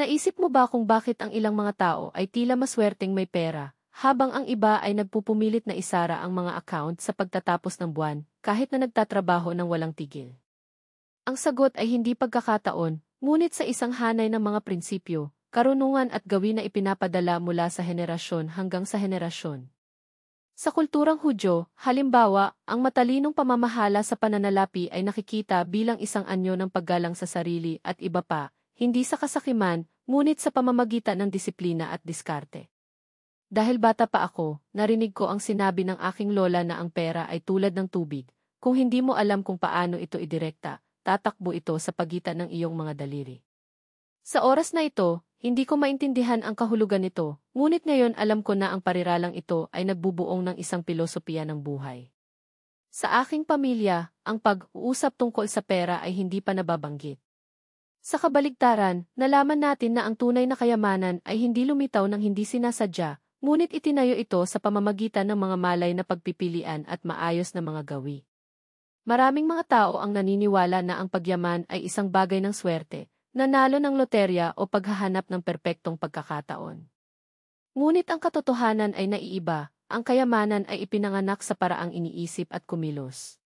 Naisip mo ba kung bakit ang ilang mga tao ay tila maswerteng may pera, habang ang iba ay nagpupumilit na isara ang mga account sa pagtatapos ng buwan, kahit na nagtatrabaho ng walang tigil? Ang sagot ay hindi pagkakataon, ngunit sa isang hanay ng mga prinsipyo, karunungan at gawin na ipinapadala mula sa henerasyon hanggang sa henerasyon. Sa kulturang Hudyo, halimbawa, ang matalinong pamamahala sa pananalapi ay nakikita bilang isang anyo ng paggalang sa sarili at iba pa, hindi sa kasakiman, ngunit sa pamamagitan ng disiplina at diskarte. Dahil bata pa ako, narinig ko ang sinabi ng aking lola na ang pera ay tulad ng tubig. Kung hindi mo alam kung paano ito idirekta, tatakbo ito sa pagitan ng iyong mga daliri. Sa oras na ito, hindi ko maintindihan ang kahulugan nito, ngunit ngayon alam ko na ang pariralang ito ay nagbubuong ng isang pilosopiya ng buhay. Sa aking pamilya, ang pag-uusap tungkol sa pera ay hindi pa nababanggit. Sa kabaligtaran, nalaman natin na ang tunay na kayamanan ay hindi lumitaw ng hindi sinasadya, ngunit itinayo ito sa pamamagitan ng mga malay na pagpipilian at maayos na mga gawi. Maraming mga tao ang naniniwala na ang pagyaman ay isang bagay ng swerte, nanalo ng loterya o paghahanap ng perpektong pagkakataon. Ngunit ang katotohanan ay naiiba, ang kayamanan ay ipinanganak sa paraang iniisip at kumilos.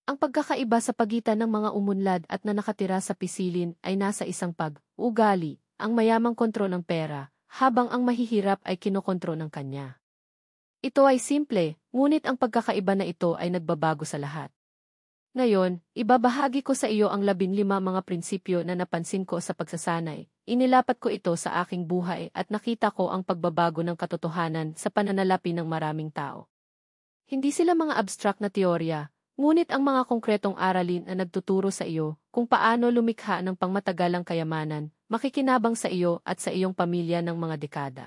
Ang pagkakaiba sa pagitan ng mga umunlad at na nakatira sa pisilin ay nasa isang pag-ugali, ang mayamang kontrol ng pera, habang ang mahihirap ay kinokontrol ng kanya. Ito ay simple, ngunit ang pagkakaiba na ito ay nagbabago sa lahat. Ngayon, ibabahagi ko sa iyo ang 15 mga prinsipyo na napansin ko sa pagsasanay. Inilapat ko ito sa aking buhay at nakita ko ang pagbabago ng katotohanan sa pananalapi ng maraming tao. Hindi sila mga abstract na teorya, ngunit ang mga konkretong aralin na nagtuturo sa iyo kung paano lumikha ng pangmatagalang kayamanan, makikinabang sa iyo at sa iyong pamilya ng mga dekada.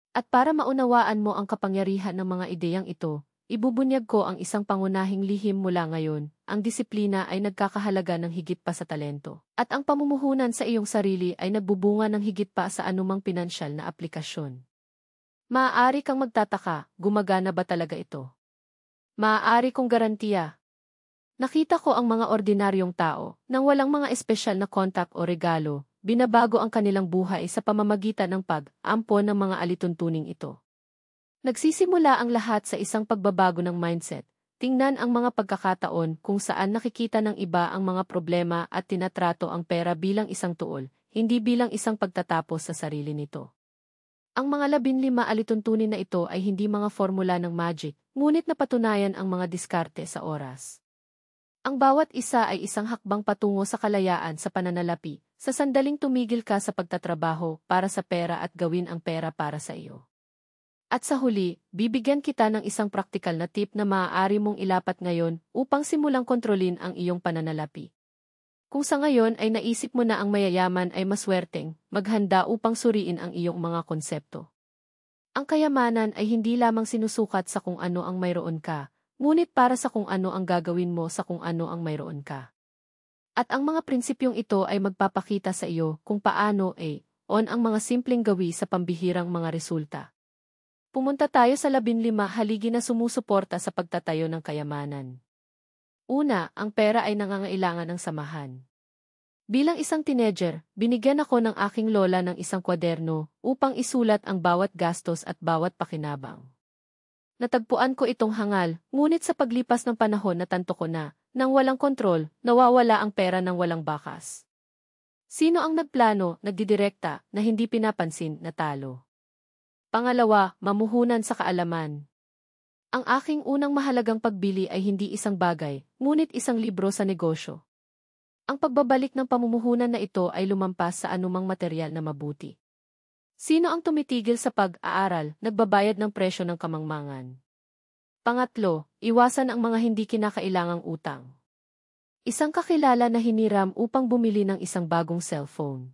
At para maunawaan mo ang kapangyarihan ng mga ideyang ito, ibubunyag ko ang isang pangunahing lihim mula ngayon, ang disiplina ay nagkakahalaga ng higit pa sa talento, at ang pamumuhunan sa iyong sarili ay nagbubunga ng higit pa sa anumang pinansyal na aplikasyon. Maaari kang magtataka, gumagana ba talaga ito? Maaari kong garantiya. Nakita ko ang mga ordinaryong tao, nang walang mga espesyal na kontak o regalo, binabago ang kanilang buhay sa pamamagitan ng pag-ampon ng mga alituntuning ito. Nagsisimula ang lahat sa isang pagbabago ng mindset. Tingnan ang mga pagkakataon kung saan nakikita ng iba ang mga problema at tinatrato ang pera bilang isang tuol, hindi bilang isang pagtatapos sa sarili nito. Ang mga 15 alituntunin na ito ay hindi mga formula ng magic, ngunit napatunayan ang mga diskarte sa oras. Ang bawat isa ay isang hakbang patungo sa kalayaan sa pananalapi, sa sandaling tumigil ka sa pagtatrabaho para sa pera at gawin ang pera para sa iyo. At sa huli, bibigyan kita ng isang praktikal na tip na maaari mong ilapat ngayon upang simulang kontrolin ang iyong pananalapi. Kung sa ngayon ay naisip mo na ang mayayaman ay maswerteng, maghanda upang suriin ang iyong mga konsepto. Ang kayamanan ay hindi lamang sinusukat sa kung ano ang mayroon ka, ngunit para sa kung ano ang gagawin mo sa kung ano ang mayroon ka. At ang mga prinsipyong ito ay magpapakita sa iyo kung paano ang mga simpleng gawi sa pambihirang mga resulta. Pumunta tayo sa 15 haligi na sumusuporta sa pagtatayo ng kayamanan. Una, ang pera ay nangangailangan ng samahan. Bilang isang teenager, binigyan ako ng aking lola ng isang kwaderno upang isulat ang bawat gastos at bawat pakinabang. Natagpuan ko itong hangal, ngunit sa paglipas ng panahon natanto ko na, nang walang kontrol, nawawala ang pera ng walang bakas. Sino ang nagplano, nagdidirekta, na hindi pinapansin, natalo? Pangalawa, mamuhunan sa kaalaman. Ang aking unang mahalagang pagbili ay hindi isang bagay, ngunit isang libro sa negosyo. Ang pagbabalik ng pamumuhunan na ito ay lumampas sa anumang materyal na mabuti. Sino ang tumitigil sa pag-aaral, nagbabayad ng presyo ng kamangmangan? Pangatlo, iwasan ang mga hindi kinakailangang utang. Isang kakilala na hiniram upang bumili ng isang bagong cellphone.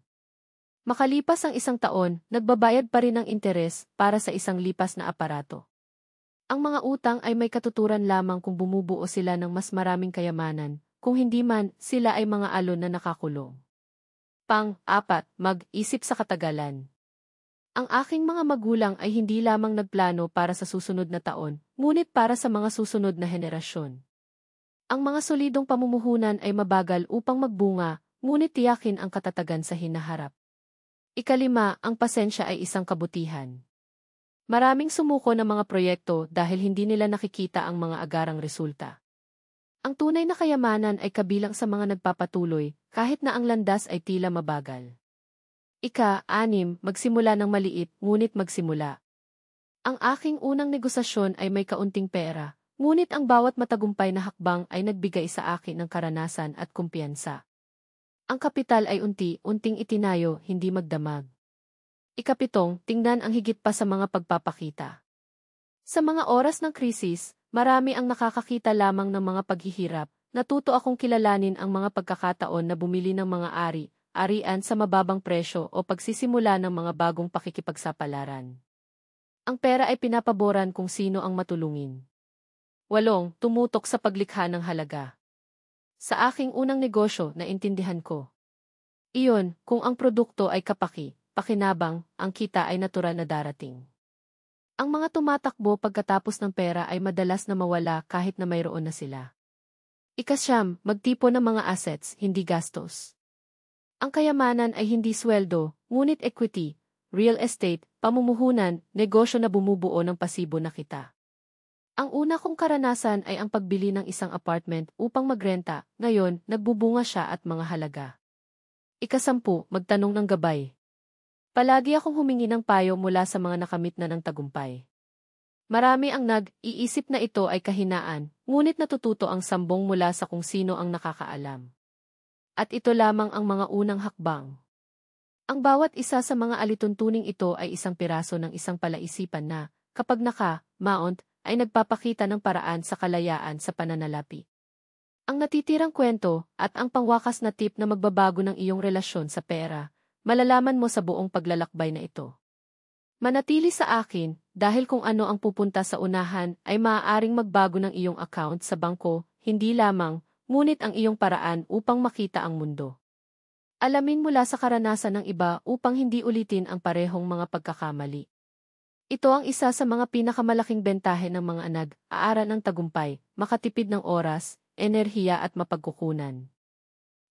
Makalipas ang isang taon, nagbabayad pa rin ng interes para sa isang lipas na aparato. Ang mga utang ay may katuturan lamang kung bumubuo sila ng mas maraming kayamanan, kung hindi man, sila ay mga alon na nakakulong. Pang-apat, mag-isip sa katagalan. Ang aking mga magulang ay hindi lamang nagplano para sa susunod na taon, ngunit para sa mga susunod na henerasyon. Ang mga solidong pamumuhunan ay mabagal upang magbunga, ngunit tiyakin ang katatagan sa hinaharap. Ikalima, ang pasensya ay isang kabutihan. Maraming sumuko ng mga proyekto dahil hindi nila nakikita ang mga agarang resulta. Ang tunay na kayamanan ay kabilang sa mga nagpapatuloy, kahit na ang landas ay tila mabagal. Ika-anim, magsimula ng maliit, ngunit magsimula. Ang aking unang negosasyon ay may kaunting pera, ngunit ang bawat matagumpay na hakbang ay nagbigay sa akin ng karanasan at kumpiyansa. Ang kapital ay unti-unting itinayo, hindi magdamag. Ikapitong, tingnan ang higit pa sa mga pagpapakita. Sa mga oras ng krisis, marami ang nakakakita lamang ng mga paghihirap. Natuto akong kilalanin ang mga pagkakataon na bumili ng mga ari-arian sa mababang presyo o pagsisimula ng mga bagong pakikipagsapalaran. Ang pera ay pinapaboran kung sino ang matulungin. 8. Tumutok sa paglikha ng halaga. Sa aking unang negosyo, naintindihan ko. Iyon, kung ang produkto ay pakinabang, ang kita ay natural na darating. Ang mga tumatakbo pagkatapos ng pera ay madalas na mawala kahit na mayroon na sila. Ika-9, magtipon ng mga assets, hindi gastos. Ang kayamanan ay hindi sweldo, ngunit equity, real estate, pamumuhunan, negosyo na bumubuo ng pasibo na kita. Ang una kong karanasan ay ang pagbili ng isang apartment upang magrenta, ngayon, nagbubunga siya at mga halaga. Ika-10, magtanong ng gabay. Palagi akong humingi ng payo mula sa mga nakamit na ng tagumpay. Marami ang nag-iisip na ito ay kahinaan, ngunit natututo ang sambong mula sa kung sino ang nakakaalam. At ito lamang ang mga unang hakbang. Ang bawat isa sa mga alituntuning ito ay isang piraso ng isang palaisipan na, kapag naka-mount, ay nagpapakita ng paraan sa kalayaan sa pananalapi. Ang natitirang kwento at ang pangwakas na tip na magbabago ng iyong relasyon sa pera, malalaman mo sa buong paglalakbay na ito. Manatili sa akin, dahil kung ano ang pupunta sa unahan ay maaaring magbago ng iyong account sa bangko, hindi lamang, ngunit ang iyong paraan upang makita ang mundo. Alamin mula sa karanasan ng iba upang hindi ulitin ang parehong mga pagkakamali. Ito ang isa sa mga pinakamalaking bentahe ng mga nag-aaral ng tagumpay, makatipid ng oras, enerhiya at mapagkukunan.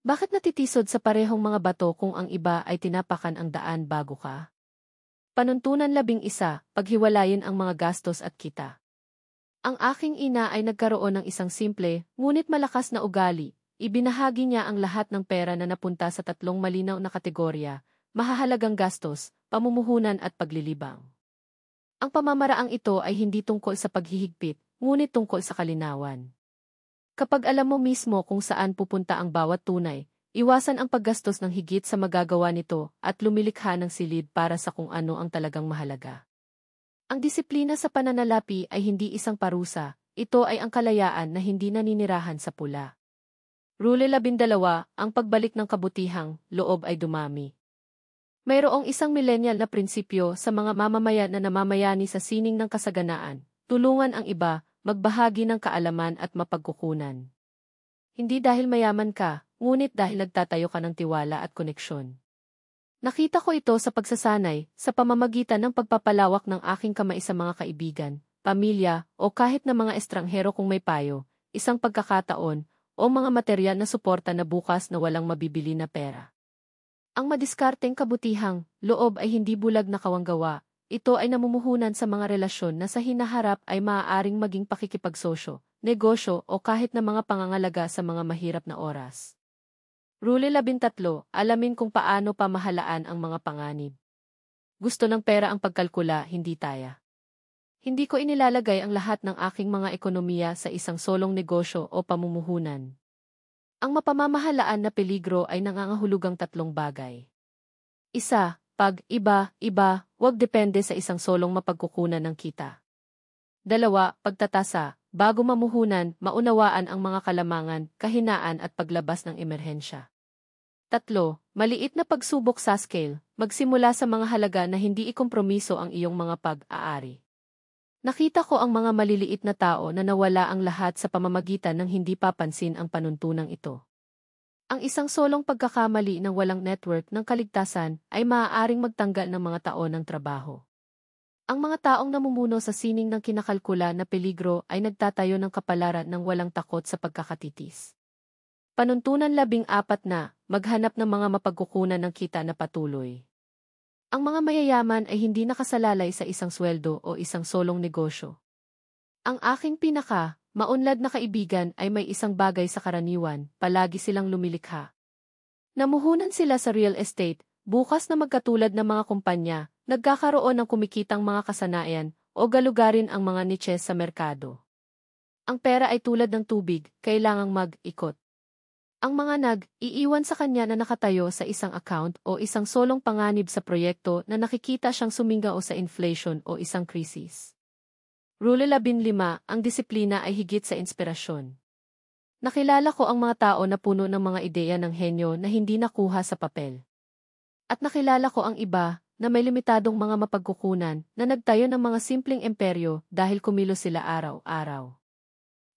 Bakit natitisod sa parehong mga bato kung ang iba ay tinapakan ang daan bago ka? Panuntunan 11, paghiwalayin ang mga gastos at kita. Ang aking ina ay nagkaroon ng isang simple, ngunit malakas na ugali. Ibinahagi niya ang lahat ng pera na napunta sa 3 malinaw na kategorya, mahahalagang gastos, pamumuhunan at paglilibang. Ang pamamaraang ito ay hindi tungkol sa paghihigpit, ngunit tungkol sa kalinawan. Kapag alam mo mismo kung saan pupunta ang bawat tunay, iwasan ang paggastos ng higit sa magagawa nito at lumilikha ng silid para sa kung ano ang talagang mahalaga. Ang disiplina sa pananalapi ay hindi isang parusa, ito ay ang kalayaan na hindi naninirahan sa pula. Rule 12, ang pagbalik ng kabutihang loob ay dumami. Mayroong isang millennial na prinsipyo sa mga mamamayan na namamayani sa sining ng kasaganaan, tulungan ang iba, magbahagi ng kaalaman at mapagkukunan. Hindi dahil mayaman ka, ngunit dahil nagtatayo ka ng tiwala at koneksyon. Nakita ko ito sa pagsasanay, sa pamamagitan ng pagpapalawak ng aking kamay sa mga kaibigan, pamilya, o kahit na mga estranghero kung may payo, isang pagkakataon, o mga material na suporta na bukas na walang mabibili na pera. Ang madiskarteng kabutihang loob ay hindi bulag na kawanggawa, ito ay namumuhunan sa mga relasyon na sa hinaharap ay maaaring maging pakikipagsosyo, negosyo o kahit na mga pangangalaga sa mga mahirap na oras. Rule 13, alamin kung paano pamahalaan ang mga panganib. Gusto ng pera ang pagkalkula, hindi taya. Hindi ko inilalagay ang lahat ng aking mga ekonomiya sa isang solong negosyo o pamumuhunan. Ang mapamamahalaan na peligro ay nangangahulugang 3 bagay. 1. Pag-iba, huwag depende sa isang solong mapagkukunan ng kita. 2. Pagtatasa, bago mamuhunan, maunawaan ang mga kalamangan, kahinaan at paglabas ng emerhensya. 3. Maliit na pagsubok sa scale, magsimula sa mga halaga na hindi ikompromiso ang iyong mga pag-aari. Nakita ko ang mga maliliit na tao na nawala ang lahat sa pamamagitan ng hindi papansin ang panuntunang ito. Ang isang solong pagkakamali ng walang network ng kaligtasan ay maaaring magtanggal ng mga taon ng trabaho. Ang mga taong namumuno sa sining ng kinakalkula na peligro ay nagtatayo ng kapalaran ng walang takot sa pagkakatitis. Panuntunan 14 na, maghanap ng mga mapagkukunan ng kita na patuloy. Ang mga mayayaman ay hindi nakasalalay sa isang sweldo o isang solong negosyo. Ang aking maunlad na kaibigan ay may isang bagay sa karaniwan, palagi silang lumilikha. Namuhunan sila sa real estate, bukas na magkatulad ng mga kumpanya, nagkakaroon ng kumikitang mga kasanayan, o galugarin ang mga niche sa merkado. Ang pera ay tulad ng tubig, kailangang mag-ikot. Ang mga nag-iiwan sa kanya na nakatayo sa isang account o isang solong panganib sa proyekto na nakikita siyang sumingao sa inflation o isang krisis. Rule 15, ang disiplina ay higit sa inspirasyon. Nakilala ko ang mga tao na puno ng mga ideya ng henyo na hindi nakuha sa papel. At nakilala ko ang iba na may limitadong mga mapagkukunan na nagtayo ng mga simpleng imperyo dahil kumilos sila araw-araw.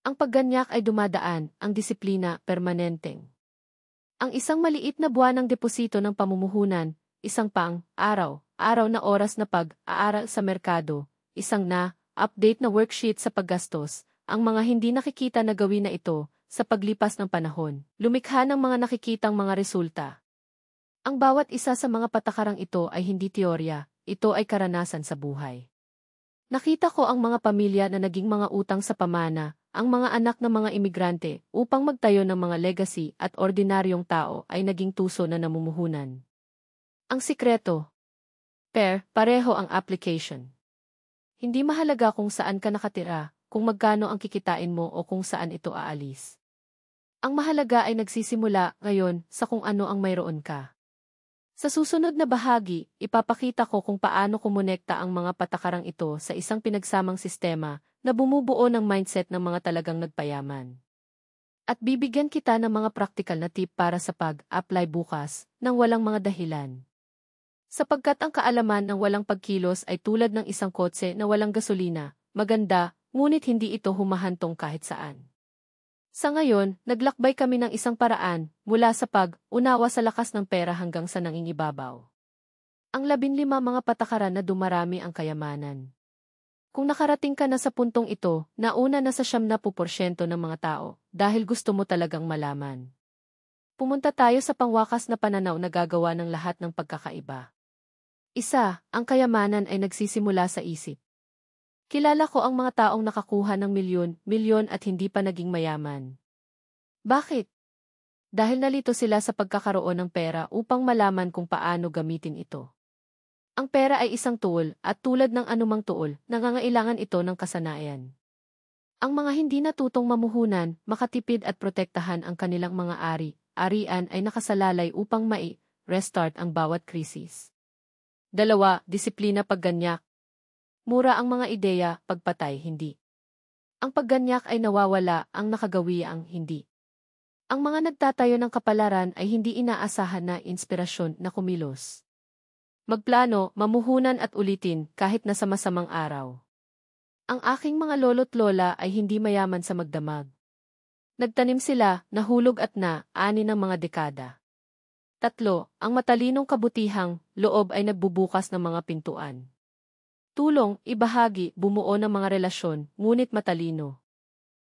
Ang pagganyak ay dumadaan, ang disiplina permanenteng. Ang isang maliit na buwanang deposito ng pamumuhunan, isang araw na oras na pag-aaral sa merkado, isang update na worksheet sa paggastos, ang mga hindi nakikita na gawin na ito, sa paglipas ng panahon, lumikha ng mga nakikitang mga resulta. Ang bawat isa sa mga patakarang ito ay hindi teorya, ito ay karanasan sa buhay. Nakita ko ang mga pamilya na naging mga utang sa pamana, ang mga anak ng mga imigrante upang magtayo ng mga legacy at ordinaryong tao ay naging tuso na namumuhunan. Ang sikreto. Pareho ang application. Hindi mahalaga kung saan ka nakatira, kung magkano ang kikitain mo o kung saan ito aalis. Ang mahalaga ay nagsisimula ngayon sa kung ano ang mayroon ka. Sa susunod na bahagi, ipapakita ko kung paano kumonekta ang mga patakarang ito sa isang pinagsamang sistema na bumubuo ng mindset ng mga talagang nagpayaman. At bibigyan kita ng mga praktikal na tip para sa pag-apply bukas nang walang mga dahilan. Sapagkat ang kaalaman ng walang pagkilos ay tulad ng isang kotse na walang gasolina, maganda, ngunit hindi ito humahantong kahit saan. Sa ngayon, naglakbay kami ng isang paraan, mula sa pag-unawa sa lakas ng pera hanggang sa nangingibabaw. Ang 15 mga patakaran na dumarami ang kayamanan. Kung nakarating ka na sa puntong ito, nauna na sa 70% ng mga tao, dahil gusto mo talagang malaman. Pumunta tayo sa pangwakas na pananaw na gagawa ng lahat ng pagkakaiba. Isa, ang kayamanan ay nagsisimula sa isip. Kilala ko ang mga taong nakakuha ng milyon at hindi pa naging mayaman. Bakit? Dahil nalito sila sa pagkakaroon ng pera upang malaman kung paano gamitin ito. Ang pera ay isang tool at tulad ng anumang tool, nangangailangan ito ng kasanayan. Ang mga hindi natutong mamuhunan, makatipid at protektahan ang kanilang mga arian ay nakasalalay upang restart ang bawat krisis. 2, disiplina pagganyak. Mura ang mga ideya, pagpatay hindi. Ang pagganyak ay nawawala, ang nakagawi ang hindi. Ang mga nagtatayo ng kapalaran ay hindi inaasahan na inspirasyon na kumilos. Magplano, mamuhunan at ulitin kahit nasa masamang araw. Ang aking mga lolo't lola ay hindi mayaman sa magdamag. Nagtanim sila, nahulog at ani ng mga dekada. 3, ang matalinong kabutihang loob ay nagbubukas ng mga pintuan. Tulong, ibahagi, bumuo ng mga relasyon, ngunit matalino.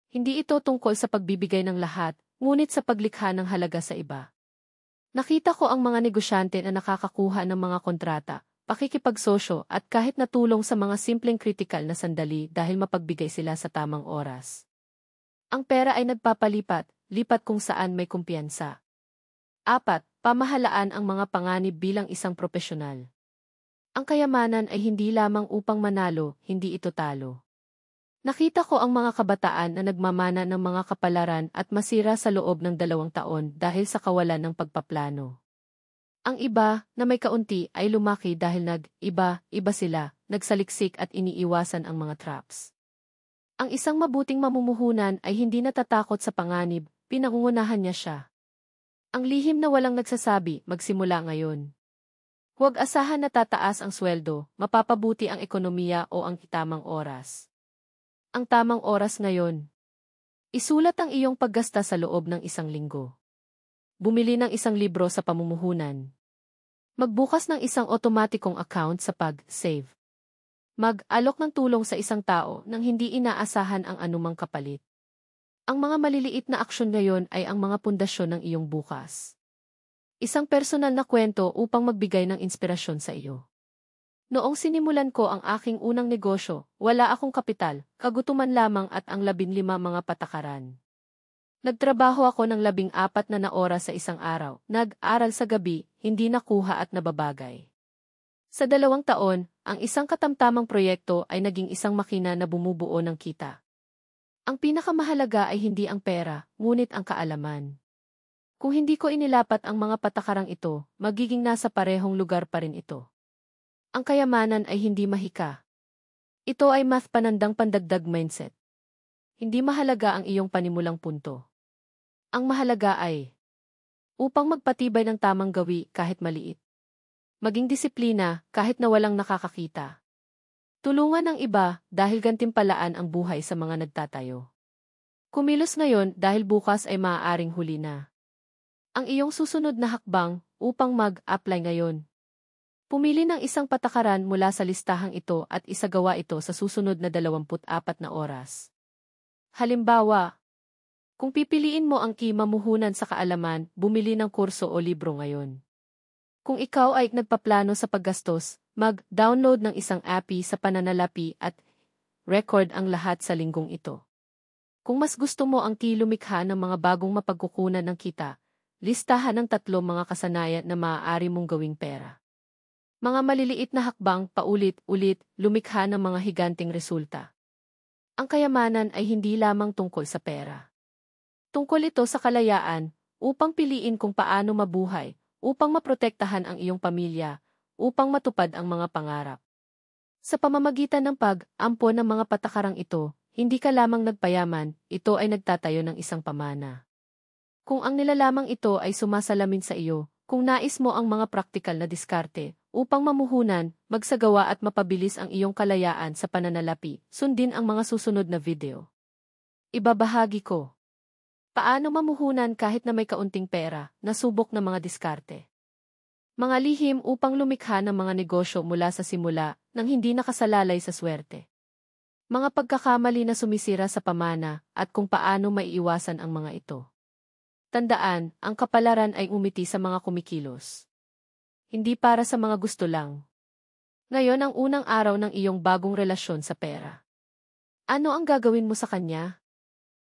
Hindi ito tungkol sa pagbibigay ng lahat, ngunit sa paglikha ng halaga sa iba. Nakita ko ang mga negosyante na nakakakuha ng mga kontrata, pakikipagsosyo at kahit natulong sa mga simpleng kritikal na sandali dahil mapagbigay sila sa tamang oras. Ang pera ay nagpapalipat, lipat kung saan may kumpiyansa. 4, pamahalaan ang mga panganib bilang isang profesional. Ang kayamanan ay hindi lamang upang manalo, hindi ito talo. Nakita ko ang mga kabataan na nagmamana ng mga kapalaran at masira sa loob ng 2 taon dahil sa kawalan ng pagpaplano. Ang iba, na may kaunti, ay lumaki dahil iba sila, nagsaliksik at iniiwasan ang mga traps. Ang isang mabuting mamumuhunan ay hindi natatakot sa panganib, pinangungunahan niya siya. Ang lihim na walang nagsasabi, magsimula ngayon. Huwag asahan na tataas ang sweldo, mapapabuti ang ekonomiya o ang tamang oras. Ang tamang oras ngayon. Isulat ang iyong paggasta sa loob ng 1 linggo. Bumili ng 1 libro sa pamumuhunan. Magbukas ng isang otomatikong account sa pag-save. Mag-alok ng tulong sa isang tao nang hindi inaasahan ang anumang kapalit. Ang mga maliliit na aksyon ngayon ay ang mga pundasyon ng iyong bukas. Isang personal na kwento upang magbigay ng inspirasyon sa iyo. Noong sinimulan ko ang aking unang negosyo, wala akong kapital, kagutuman lamang at ang 15 mga patakaran. Nagtrabaho ako ng 14 na oras sa isang araw, nag-aral sa gabi, hindi nakuha at nababagay. Sa 2 taon, ang isang katamtamang proyekto ay naging isang makina na bumubuo ng kita. Ang pinakamahalaga ay hindi ang pera, ngunit ang kaalaman. Kung hindi ko inilapat ang mga patakarang ito, magiging nasa parehong lugar pa rin ito. Ang kayamanan ay hindi mahika. Ito ay math panandang pandagdag mindset. Hindi mahalaga ang iyong panimulang punto. Ang mahalaga ay upang magpatibay ng tamang gawi kahit maliit. Maging disiplina kahit na walang nakakakita. Tulungan ang iba dahil gantimpalaan ang buhay sa mga nagtatayo. Kumilos ngayon dahil bukas ay maaaring huli na. Ang iyong susunod na hakbang upang mag-apply ngayon. Pumili ng isang patakaran mula sa listahang ito at isagawa ito sa susunod na 24 na oras. Halimbawa, kung pipiliin mo ang mamuhunan sa kaalaman, bumili ng kurso o libro ngayon. Kung ikaw ay nagpaplano sa paggastos, mag-download ng isang API sa pananalapi at record ang lahat sa linggong ito. Kung mas gusto mo ang lumikha ng mga bagong mapagkukunan ng kita, listahan ng 3 mga kasanayan na maaari mong gawing pera. Mga maliliit na hakbang paulit-ulit lumikha ng mga higanting resulta. Ang kayamanan ay hindi lamang tungkol sa pera. Tungkol ito sa kalayaan, upang piliin kung paano mabuhay, upang maprotektahan ang iyong pamilya, upang matupad ang mga pangarap. Sa pamamagitan ng pag-ampon ng mga patakarang ito, hindi ka lamang nagpayaman, ito ay nagtatayo ng isang pamana. Kung ang nilalamang ito ay sumasalamin sa iyo, kung nais mo ang mga praktikal na diskarte, upang mamuhunan, magsagawa at mapabilis ang iyong kalayaan sa pananalapi, sundin ang mga susunod na video. Ibabahagi ko. Paano mamuhunan kahit na may kaunting pera, nasubok na mga diskarte. Mga lihim upang lumikha ng mga negosyo mula sa simula, nang hindi nakasalalay sa swerte. Mga pagkakamali na sumisira sa pamana, at kung paano maiiwasan ang mga ito. Tandaan, ang kapalaran ay umiti sa mga kumikilos. Hindi para sa mga gusto lang. Ngayon ang unang araw ng iyong bagong relasyon sa pera. Ano ang gagawin mo sa kanya?